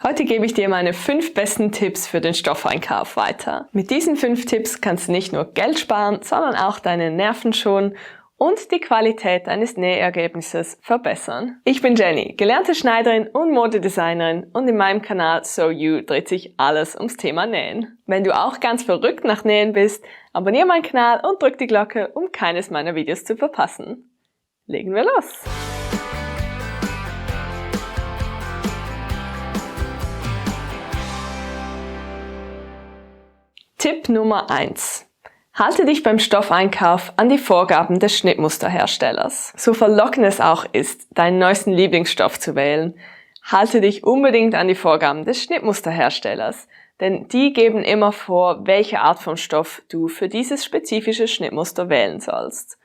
Heute gebe ich dir meine 5 besten Tipps für den Stoffeinkauf weiter. Mit diesen 5 Tipps kannst du nicht nur Geld sparen, sondern auch deine Nerven schonen und die Qualität deines Nähergebnisses verbessern. Ich bin Jenny, gelernte Schneiderin und Modedesignerin und in meinem Kanal So You dreht sich alles ums Thema Nähen. Wenn du auch ganz verrückt nach Nähen bist, abonniere meinen Kanal und drück die Glocke, um keines meiner Videos zu verpassen. Legen wir los! Tipp Nummer 1. Halte dich beim Stoffeinkauf an die Vorgaben des Schnittmusterherstellers. So verlockend es auch ist, deinen neuesten Lieblingsstoff zu wählen, halte dich unbedingt an die Vorgaben des Schnittmusterherstellers, denn die geben immer vor, welche Art von Stoff du für dieses spezifische Schnittmuster wählen sollst.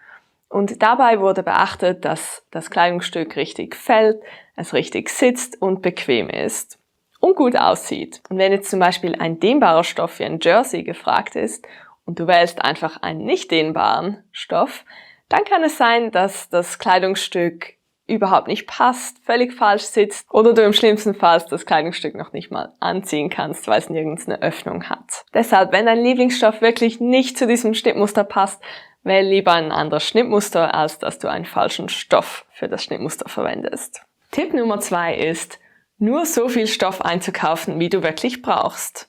Und dabei wurde beachtet, dass das Kleidungsstück richtig fällt, es richtig sitzt und bequem ist und gut aussieht. Und wenn jetzt zum Beispiel ein dehnbarer Stoff wie ein Jersey gefragt ist und du wählst einfach einen nicht dehnbaren Stoff, dann kann es sein, dass das Kleidungsstück überhaupt nicht passt, völlig falsch sitzt oder du im schlimmsten Fall das Kleidungsstück noch nicht mal anziehen kannst, weil es nirgends eine Öffnung hat. Deshalb, wenn dein Lieblingsstoff wirklich nicht zu diesem Schnittmuster passt, wähl lieber ein anderes Schnittmuster, als dass du einen falschen Stoff für das Schnittmuster verwendest. Tipp Nummer 2 ist, nur so viel Stoff einzukaufen, wie du wirklich brauchst.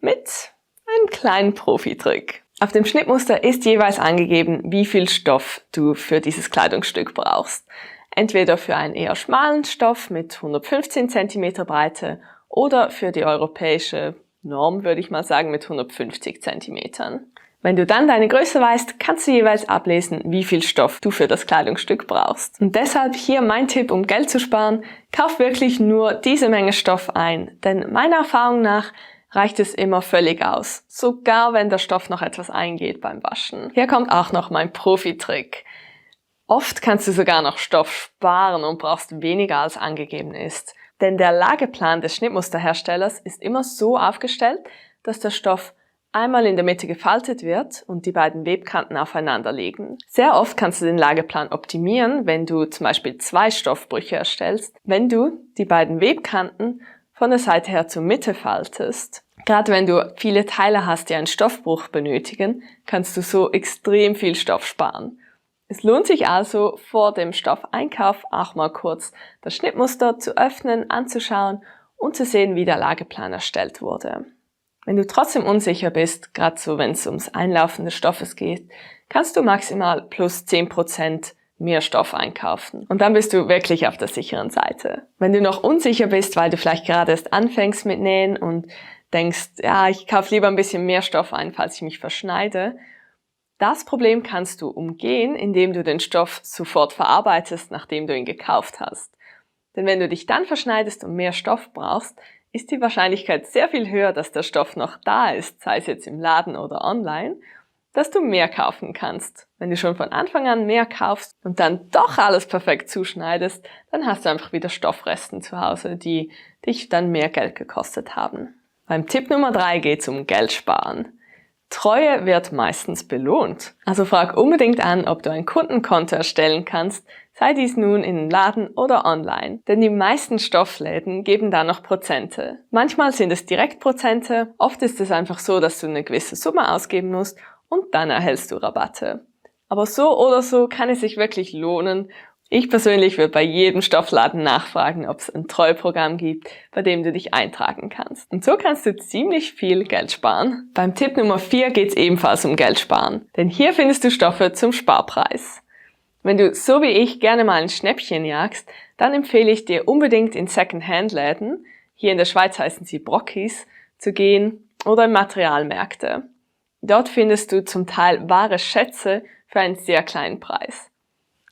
Mit einem kleinen Profi-Trick. Auf dem Schnittmuster ist jeweils angegeben, wie viel Stoff du für dieses Kleidungsstück brauchst. Entweder für einen eher schmalen Stoff mit 115 cm Breite oder für die europäische Norm, würde ich mal sagen, mit 150 cm. Wenn du dann deine Größe weißt, kannst du jeweils ablesen, wie viel Stoff du für das Kleidungsstück brauchst. Und deshalb hier mein Tipp, um Geld zu sparen: Kauf wirklich nur diese Menge Stoff ein, denn meiner Erfahrung nach reicht es immer völlig aus, sogar wenn der Stoff noch etwas eingeht beim Waschen. Hier kommt auch noch mein Profi-Trick. Oft kannst du sogar noch Stoff sparen und brauchst weniger als angegeben ist, denn der Lageplan des Schnittmusterherstellers ist immer so aufgestellt, dass der Stoff einmal in der Mitte gefaltet wird und die beiden Webkanten aufeinander liegen. Sehr oft kannst du den Lageplan optimieren, wenn du zum Beispiel 2 Stoffbrüche erstellst, wenn du die beiden Webkanten von der Seite her zur Mitte faltest. Gerade wenn du viele Teile hast, die einen Stoffbruch benötigen, kannst du so extrem viel Stoff sparen. Es lohnt sich also, vor dem Stoffeinkauf auch mal kurz das Schnittmuster zu öffnen, anzuschauen und zu sehen, wie der Lageplan erstellt wurde. Wenn du trotzdem unsicher bist, gerade so wenn es ums Einlaufen des Stoffes geht, kannst du maximal plus 10% mehr Stoff einkaufen. Und dann bist du wirklich auf der sicheren Seite. Wenn du noch unsicher bist, weil du vielleicht gerade erst anfängst mit Nähen und denkst, ja, ich kaufe lieber ein bisschen mehr Stoff ein, falls ich mich verschneide, das Problem kannst du umgehen, indem du den Stoff sofort verarbeitest, nachdem du ihn gekauft hast. Denn wenn du dich dann verschneidest und mehr Stoff brauchst, ist die Wahrscheinlichkeit sehr viel höher, dass der Stoff noch da ist, sei es jetzt im Laden oder online, dass du mehr kaufen kannst. Wenn du schon von Anfang an mehr kaufst und dann doch alles perfekt zuschneidest, dann hast du einfach wieder Stoffresten zu Hause, die dich dann mehr Geld gekostet haben. Beim Tipp Nummer 3 geht es um Geld sparen. Treue wird meistens belohnt. Also frag unbedingt an, ob du ein Kundenkonto erstellen kannst, sei dies nun in Laden oder online. Denn die meisten Stoffläden geben da noch Prozente. Manchmal sind es Direktprozente, oft ist es einfach so, dass du eine gewisse Summe ausgeben musst und dann erhältst du Rabatte. Aber so oder so kann es sich wirklich lohnen. Ich persönlich würde bei jedem Stoffladen nachfragen, ob es ein Treueprogramm gibt, bei dem du dich eintragen kannst. Und so kannst du ziemlich viel Geld sparen. Beim Tipp Nummer 4 geht es ebenfalls um Geld sparen, denn hier findest du Stoffe zum Sparpreis. Wenn du so wie ich gerne mal ein Schnäppchen jagst, dann empfehle ich dir unbedingt in Second-Hand-Läden, hier in der Schweiz heißen sie Brockis, zu gehen oder in Materialmärkte. Dort findest du zum Teil wahre Schätze für einen sehr kleinen Preis.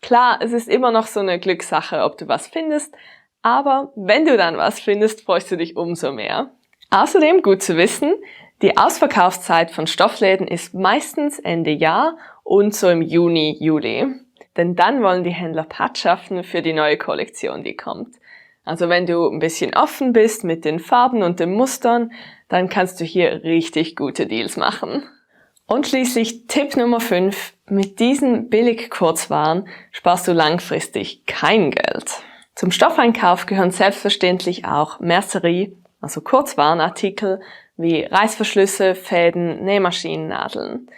Klar, es ist immer noch so eine Glückssache, ob du was findest, aber wenn du dann was findest, freust du dich umso mehr. Außerdem gut zu wissen, die Ausverkaufszeit von Stoffläden ist meistens Ende Jahr und so im Juni, Juli. Denn dann wollen die Händler Patschaften für die neue Kollektion, die kommt. Also wenn du ein bisschen offen bist mit den Farben und den Mustern, dann kannst du hier richtig gute Deals machen. Und schließlich Tipp Nummer 5. Mit diesen Billig-Kurzwaren sparst du langfristig kein Geld. Zum Stoffeinkauf gehören selbstverständlich auch Mercerie, also Kurzwarenartikel wie Reißverschlüsse, Fäden, Nähmaschinennadeln.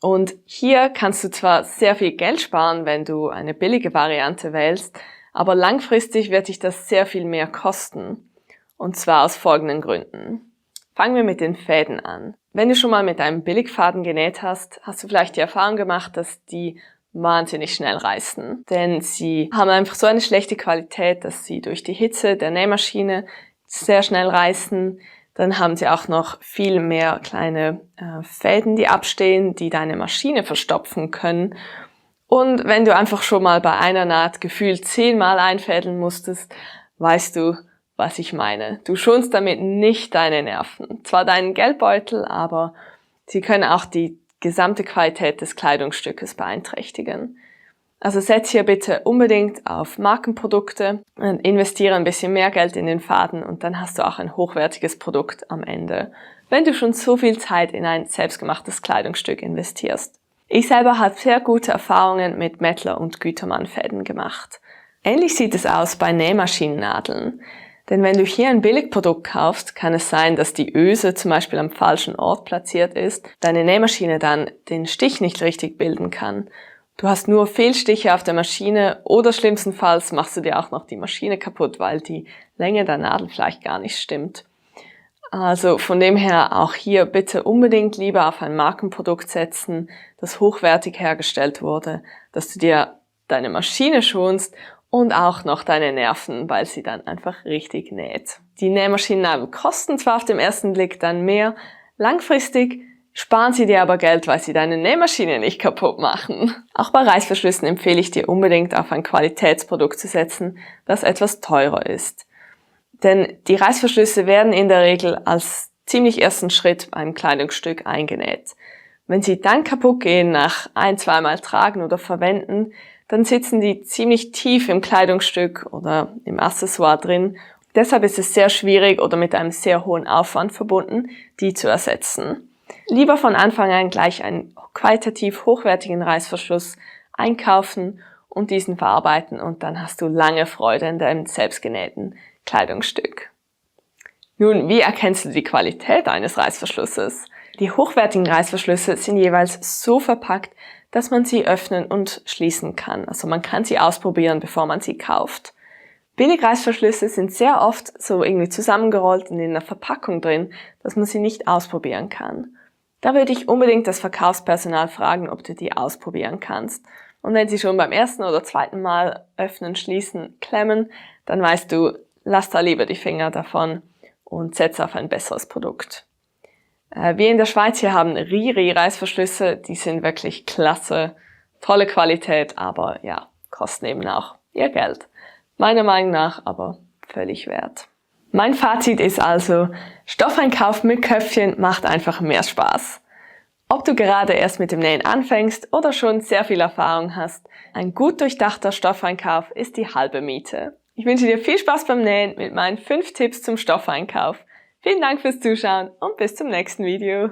Und hier kannst du zwar sehr viel Geld sparen, wenn du eine billige Variante wählst, aber langfristig wird dich das sehr viel mehr kosten. Und zwar aus folgenden Gründen. Fangen wir mit den Fäden an. Wenn du schon mal mit einem Billigfaden genäht hast, hast du vielleicht die Erfahrung gemacht, dass die wahnsinnig schnell reißen. Denn sie haben einfach so eine schlechte Qualität, dass sie durch die Hitze der Nähmaschine sehr schnell reißen. Dann haben sie auch noch viel mehr kleine Fäden, die abstehen, die deine Maschine verstopfen können. Und wenn du einfach schon mal bei einer Naht gefühlt 10-mal einfädeln musstest, weißt du, was ich meine. Du schonst damit nicht deine Nerven. Zwar deinen Geldbeutel, aber sie können auch die gesamte Qualität des Kleidungsstückes beeinträchtigen. Also setz hier bitte unbedingt auf Markenprodukte und investiere ein bisschen mehr Geld in den Faden und dann hast du auch ein hochwertiges Produkt am Ende, wenn du schon so viel Zeit in ein selbstgemachtes Kleidungsstück investierst. Ich selber habe sehr gute Erfahrungen mit Mettler und Gütermann Fäden gemacht. Ähnlich sieht es aus bei Nähmaschinennadeln. Denn wenn du hier ein Billigprodukt kaufst, kann es sein, dass die Öse zum Beispiel am falschen Ort platziert ist, deine Nähmaschine dann den Stich nicht richtig bilden kann. Du hast nur Fehlstiche auf der Maschine oder schlimmstenfalls machst du dir auch noch die Maschine kaputt, weil die Länge der Nadel vielleicht gar nicht stimmt. Also von dem her auch hier bitte unbedingt lieber auf ein Markenprodukt setzen, das hochwertig hergestellt wurde, dass du dir deine Maschine schonst und auch noch deine Nerven, weil sie dann einfach richtig näht. Die Nähmaschinen kosten zwar auf dem ersten Blick dann mehr, langfristig sparen sie dir aber Geld, weil sie deine Nähmaschine nicht kaputt machen. Auch bei Reißverschlüssen empfehle ich dir unbedingt auf ein Qualitätsprodukt zu setzen, das etwas teurer ist. Denn die Reißverschlüsse werden in der Regel als ziemlich ersten Schritt beim Kleidungsstück eingenäht. Wenn sie dann kaputt gehen nach 1-2 Mal tragen oder verwenden, dann sitzen die ziemlich tief im Kleidungsstück oder im Accessoire drin. Deshalb ist es sehr schwierig oder mit einem sehr hohen Aufwand verbunden, die zu ersetzen. Lieber von Anfang an gleich einen qualitativ hochwertigen Reißverschluss einkaufen und diesen verarbeiten und dann hast du lange Freude in deinem selbstgenähten Kleidungsstück. Nun, wie erkennst du die Qualität eines Reißverschlusses? Die hochwertigen Reißverschlüsse sind jeweils so verpackt, dass man sie öffnen und schließen kann. Also man kann sie ausprobieren, bevor man sie kauft. Billigreißverschlüsse sind sehr oft so irgendwie zusammengerollt und in einer Verpackung drin, dass man sie nicht ausprobieren kann. Da würde ich unbedingt das Verkaufspersonal fragen, ob du die ausprobieren kannst. Und wenn sie schon beim ersten oder zweiten Mal öffnen, schließen, klemmen, dann weißt du, lass da lieber die Finger davon und setz auf ein besseres Produkt. Wir in der Schweiz hier haben Riri-Reißverschlüsse, die sind wirklich klasse, tolle Qualität, aber ja, kosten eben auch ihr Geld. Meiner Meinung nach aber völlig wert. Mein Fazit ist also, Stoffeinkauf mit Köpfchen macht einfach mehr Spaß. Ob du gerade erst mit dem Nähen anfängst oder schon sehr viel Erfahrung hast, ein gut durchdachter Stoffeinkauf ist die halbe Miete. Ich wünsche dir viel Spaß beim Nähen mit meinen 5 Tipps zum Stoffeinkauf. Vielen Dank fürs Zuschauen und bis zum nächsten Video.